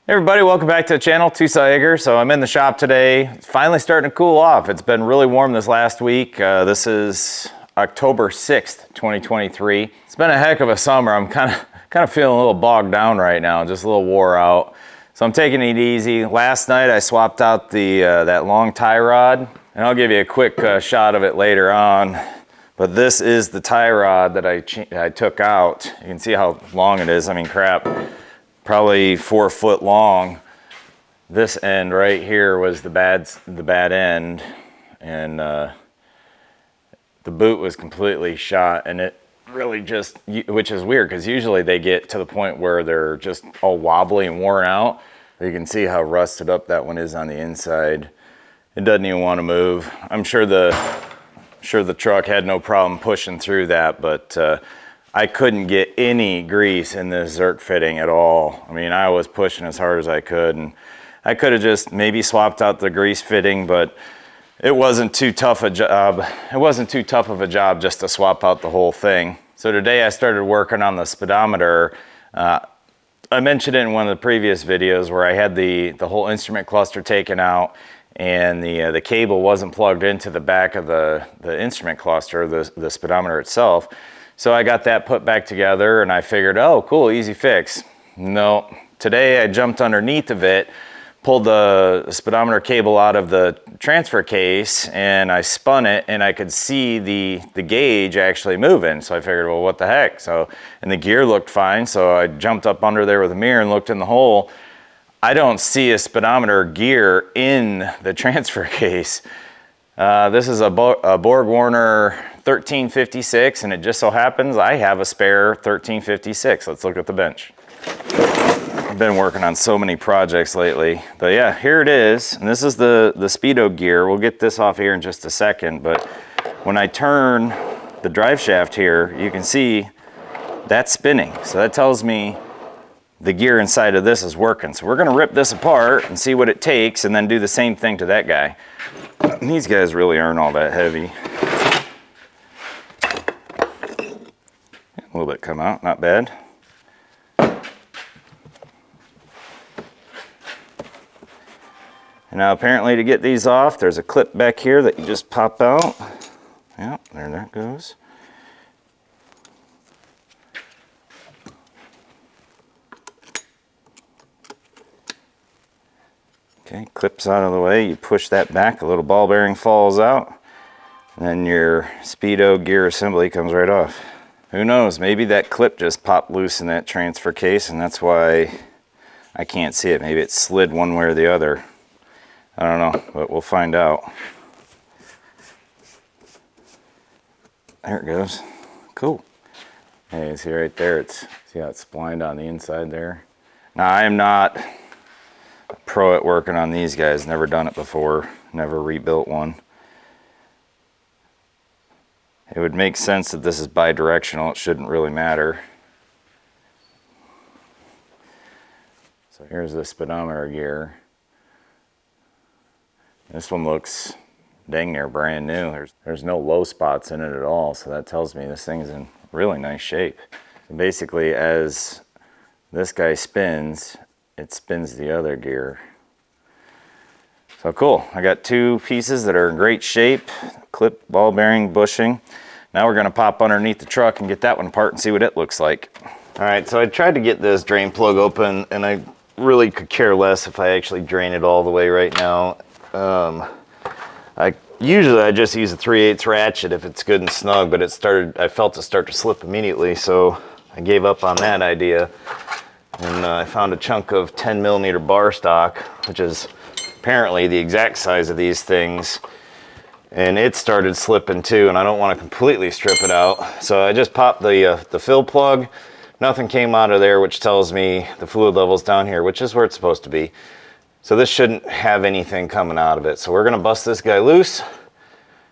Hey everybody, welcome back to the channel, Tuesday. So I'm in the shop today. It's finally starting to cool off. It's been really warm this last week. This is October 6th, 2023. It's been a heck of a summer. I'm kind of feeling a little bogged down right now, just a little wore out. So I'm taking it easy. Last night I swapped out the that long tie rod, and I'll give you a quick shot of it later on. But this is the tie rod that I took out. You can see how long it is. I mean, crap. Probably 4 foot long. This end right here was the bad end, and the boot was completely shot, and it really just, which is weird because usually they get to the point where they're just all wobbly and worn out. You can see how rusted up that one is on the inside. It doesn't even want to move. I'm sure the truck had no problem pushing through that, but I couldn't get any grease in this Zerk fitting at all. I mean, I was pushing as hard as I could, and I could have just maybe swapped out the grease fitting, but it wasn't too tough a job. It wasn't too tough of a job just to swap out the whole thing. So today I started working on the speedometer. I mentioned it in one of the previous videos where I had the whole instrument cluster taken out, and the cable wasn't plugged into the back of the instrument cluster, the speedometer itself. So I got that put back together, and I figured, oh, cool, easy fix. No, today I jumped underneath of it, pulled the speedometer cable out of the transfer case, and I spun it, and I could see the gauge actually moving. So I figured, well, what the heck? And the gear looked fine, so I jumped up under there with a mirror and looked in the hole. I don't see a speedometer gear in the transfer case. This is a Borg-Warner 1356, and it just so happens I have a spare 1356. Let's look at the bench. I've been working on so many projects lately, but yeah, here it is. And this is the speedo gear. We'll get this off here in just a second, but when I turn the drive shaft here, you can see that's spinning. So that tells me the gear inside of this is working. So we're gonna rip this apart and see what it takes, and then do the same thing to that guy. And these guys really aren't all that heavy. A little bit come out, not bad. And now apparently to get these off, there's a clip back here that you just pop out. Yep, there that goes. Okay, clips out of the way, you push that back, a little ball bearing falls out, and then your speedo gear assembly comes right off. Who knows, maybe that clip just popped loose in that transfer case, and that's why I can't see it. Maybe it slid one way or the other. I don't know, but we'll find out. There it goes. Cool. Hey, see right there, see how it's splined on the inside there? Now, I am not a pro at working on these guys. Never done it before. Never rebuilt one. It would make sense that this is bi-directional. It shouldn't really matter. So here's the speedometer gear. This one looks dang near brand new. There's no low spots in it at all, so that tells me this thing's in really nice shape. So basically, as this guy spins, it spins the other gear. So cool, I got two pieces that are in great shape, clip, ball bearing, bushing. Now we're gonna pop underneath the truck and get that one apart and see what it looks like. All right, so I tried to get this drain plug open, and I really could care less if I actually drain it all the way right now. Usually I just use a 3/8 ratchet if it's good and snug, but I felt it start to slip immediately, so I gave up on that idea. And I found a chunk of 10mm bar stock, which is apparently the exact size of these things. And it started slipping too, and I don't want to completely strip it out. So I just popped the fill plug. Nothing came out of there, which tells me the fluid level's down here, which is where it's supposed to be. So this shouldn't have anything coming out of it. So we're gonna bust this guy loose,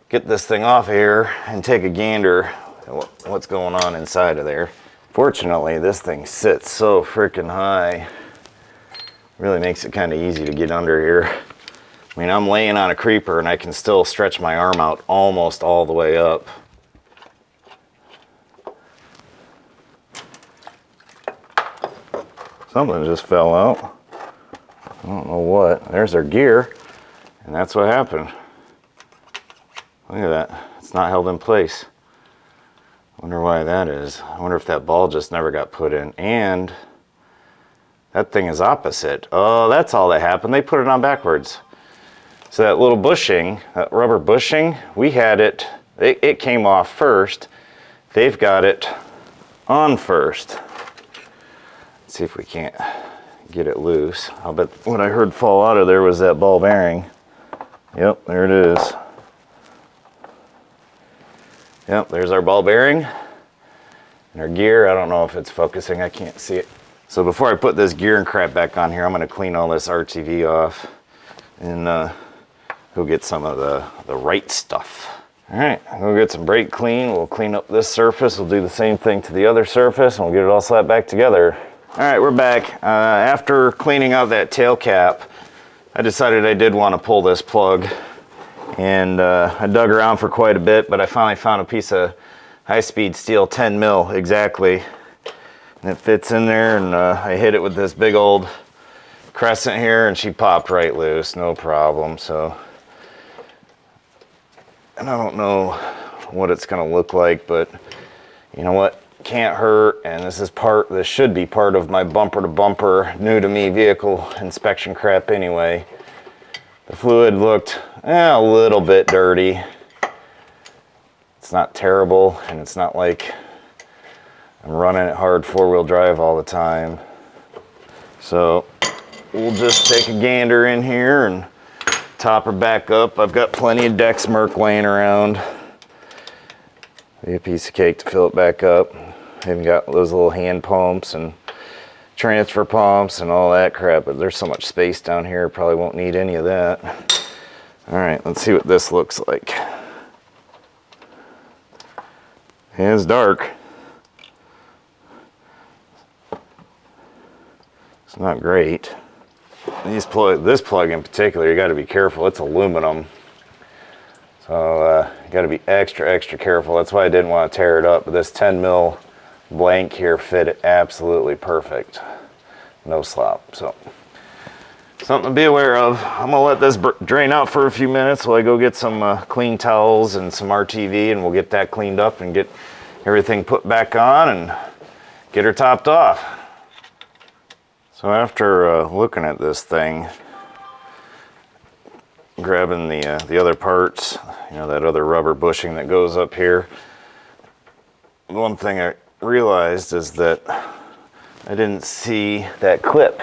get this thing off here, and take a gander at what's going on inside of there. Fortunately, this thing sits so freaking high. Really makes it kind of easy to get under here. I mean, I'm laying on a creeper and I can still stretch my arm out almost all the way up. Something just fell out. don't know what. There's our gear, and that's what happened. Look at that. It's not held in place. Wonder why that is. I wonder if that ball just never got put in. And that thing is opposite. Oh, that's all that happened. They put it on backwards. So that little bushing, that rubber bushing, we had it, it came off first. They've got it on first. Let's see if we can't get it loose. I'll bet what I heard fall out of there was that ball bearing. Yep, there it is. Yep, there's our ball bearing. And our gear, I don't know if it's focusing, I can't see it. So before I put this gear and crap back on here, I'm gonna clean all this RTV off and go get some of the right stuff. All right, go get some brake clean. We'll clean up this surface. We'll do the same thing to the other surface and we'll get it all slapped back together. All right, we're back. After cleaning out that tail cap, I decided I did want to pull this plug. And I dug around for quite a bit, but I finally found a piece of high-speed steel, 10 mil exactly. And it fits in there, and I hit it with this big old crescent here, and she popped right loose, no problem. So, and I don't know what it's gonna look like, but you know what? Can't hurt, and this should be part of my bumper-to-bumper, new-to-me vehicle inspection crap anyway. The fluid looked a little bit dirty. It's not terrible, and it's not like I'm running it hard four-wheel drive all the time. So we'll just take a gander in here and top her back up. I've got plenty of Dexmerk laying around. Be a piece of cake to fill it back up. I even got those little hand pumps and transfer pumps and all that crap, but there's so much space down here, probably won't need any of that. All right, let's see what this looks like. It's dark. It's not great. This plug in particular, you got to be careful. It's aluminum, so you got to be extra careful. That's why I didn't want to tear it up. But this 10 mil blank here fit it absolutely perfect. No slop. So something to be aware of. I'm gonna let this drain out for a few minutes while I go get some clean towels and some RTV, and we'll get that cleaned up and get everything put back on and get her topped off. So after looking at this thing, grabbing the other parts, you know, that other rubber bushing that goes up here, one thing I realized is that I didn't see that clip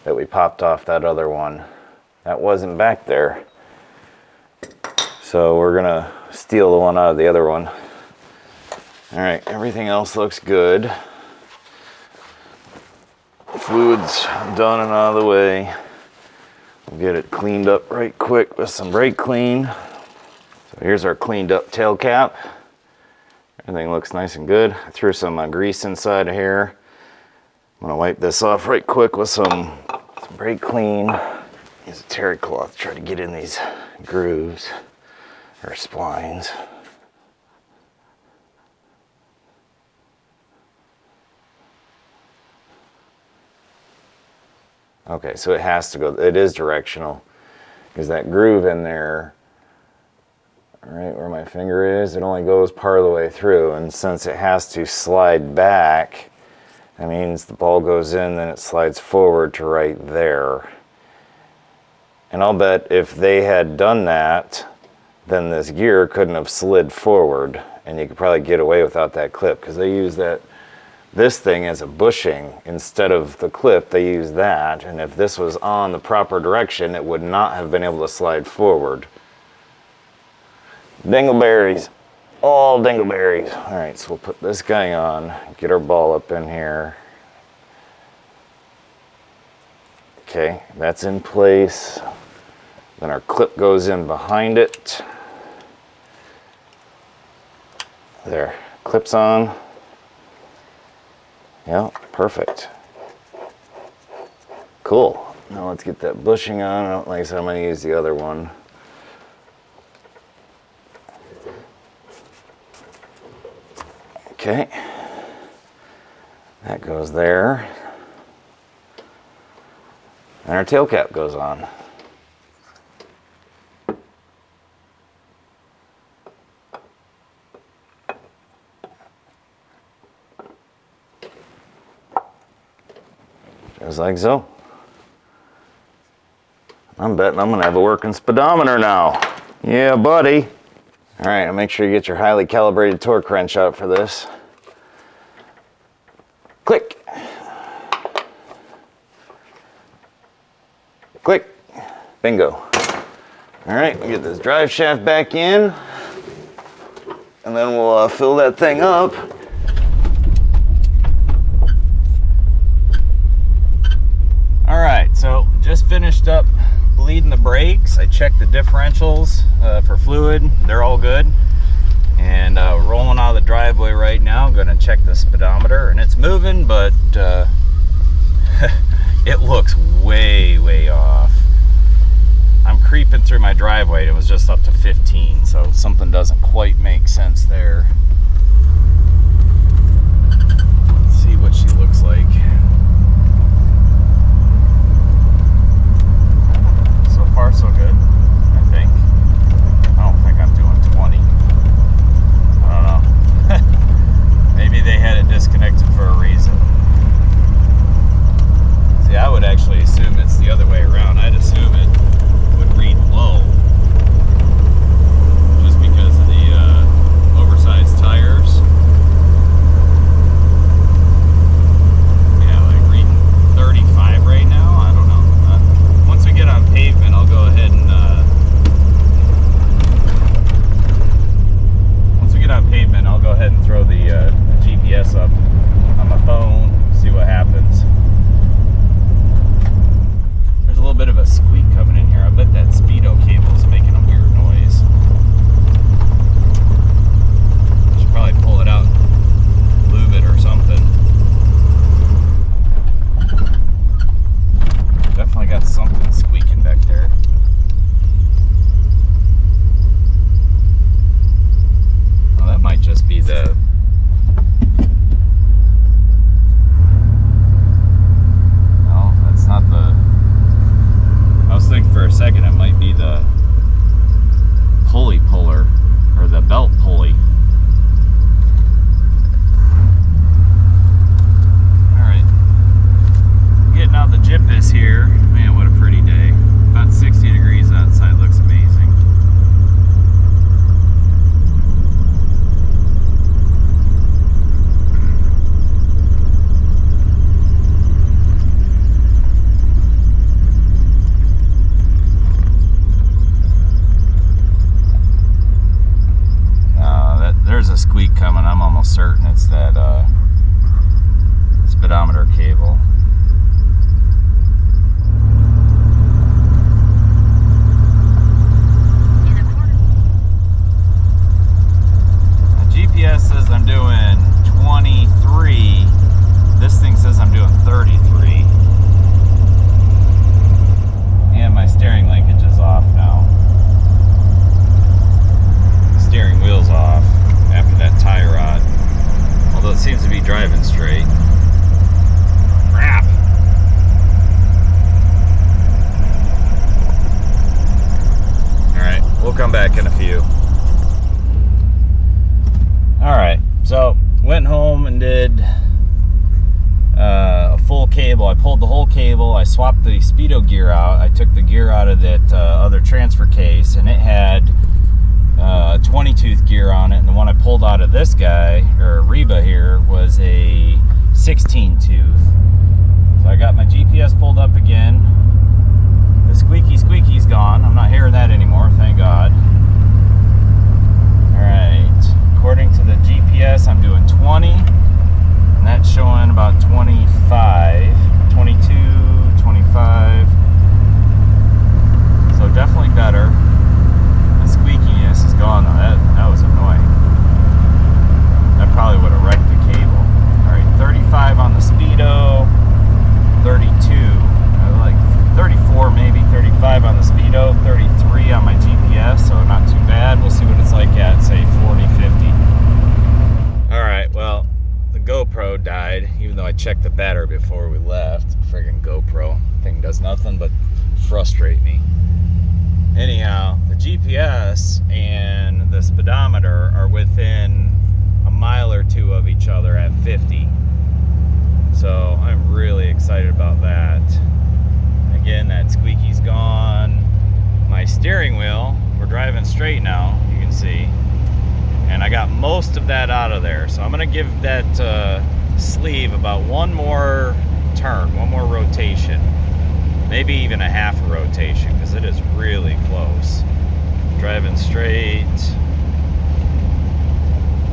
that we popped off that other one. That wasn't back there. So we're gonna steal the one out of the other one. All right, everything else looks good. Fluid's done and out of the way. We'll get it cleaned up right quick with some brake clean. So here's our cleaned up tail cap. Everything looks nice and good. I threw some grease inside of here. I'm gonna wipe this off right quick with some brake clean. Use a terry cloth to try to get in these grooves or splines. Okay, so it has to go, it is directional, because that groove in there, right where my finger is, it only goes part of the way through, and since it has to slide back, that means the ball goes in, then it slides forward to right there. And I'll bet if they had done that, then this gear couldn't have slid forward, and you could probably get away without that clip, because they use this thing as a bushing instead of the clip. They use that, and if this was on the proper direction, it would not have been able to slide forward. Dingleberries, all dingleberries. All right, so we'll put this guy on, get our ball up in here. Okay, that's in place. Then our clip goes in behind it. There, clips on. Yeah, perfect. Cool. Now let's get that bushing on. Like I said, I'm going to use the other one. Okay. That goes there. and our tail cap goes on. Just like so. I'm betting I'm gonna have a working speedometer now. Yeah, buddy. All right, I'll make sure you get your highly calibrated torque wrench out for this. Click. Click. Bingo. All right, we'll get this drive shaft back in, and then we'll fill that thing up. All right, so just finished up bleeding the brakes. I checked the differentials for fluid. They're all good. And rolling out of the driveway right now. I'm gonna check the speedometer, and it's moving, but it looks way, way off. I'm creeping through my driveway. It was just up to 15, so something doesn't quite make sense there. Let's see what she looks like. So far, so good, I think. I don't think I'm doing 20. I don't know. Maybe they had it disconnected for a reason. See, I would actually assume it's the other way around. I'd assume it would read low, just because of the oversized tires. Yeah, like reading 35 right now. I don't know. Once we get on pavement, I'll go ahead and throw the GPS up on my phone, see what happens. There's a little bit of a squeak coming in here. I bet that speedo cable is making a weird noise. Should probably pull it out, lube it or something. Definitely got something squeaking back there. Well, that might just be the... No, that's not the... I was thinking for a second it might be the pulley puller, or the belt pulley. Alright. Getting out the Jeepus here. Man, what a pretty day. About 60 degrees outside, looks amazing. There's a squeak coming. I'm almost certain it's that speedometer cable. The GPS says I'm doing 23. This thing says I'm doing 33. And my steering linkage is off now. Steering wheel's off after that tie rod, although it seems to be driving straight. Crap! Alright, we'll come back in a few. Alright, so went home and did a full cable. I pulled the whole cable. I swapped the speedo gear out. I took the gear out of that other transfer case, and it had 20 tooth gear on it, and the one I pulled out of this guy, or Reba here, was a 16 tooth. So I got my GPS pulled up again. The squeaky's gone. I'm not hearing that anymore, thank God. Alright, according to the GPS I'm doing 20, and that's showing about 25, 22, 25. So definitely better. Squeakiness is gone though. That was annoying. That probably would have wrecked the cable. Alright, 35 on the speedo, 32 nothing but frustrate me. Anyhow, the GPS and the speedometer are within a mile or two of each other at 50. So I'm really excited about that. Again, that squeaky's gone. My steering wheel, we're driving straight now, you can see. And I got most of that out of there. So I'm gonna give that sleeve about one more turn, one more rotation. Maybe even a half a rotation, because it is really close. Driving straight.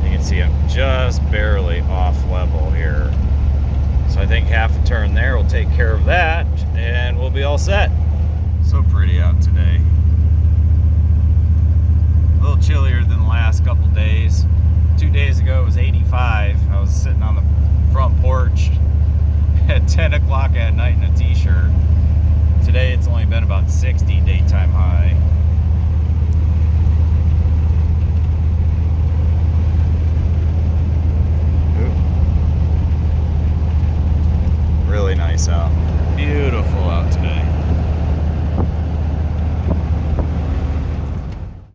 You can see I'm just barely off level here. So I think half a turn there will take care of that, and we'll be all set. So pretty out today. A little chillier than the last couple days. 2 days ago it was 85. I was sitting on the front porch at 10 o'clock at night in a t-shirt. Today it's only been about 60 daytime high. Ooh. Really nice out. Beautiful out today.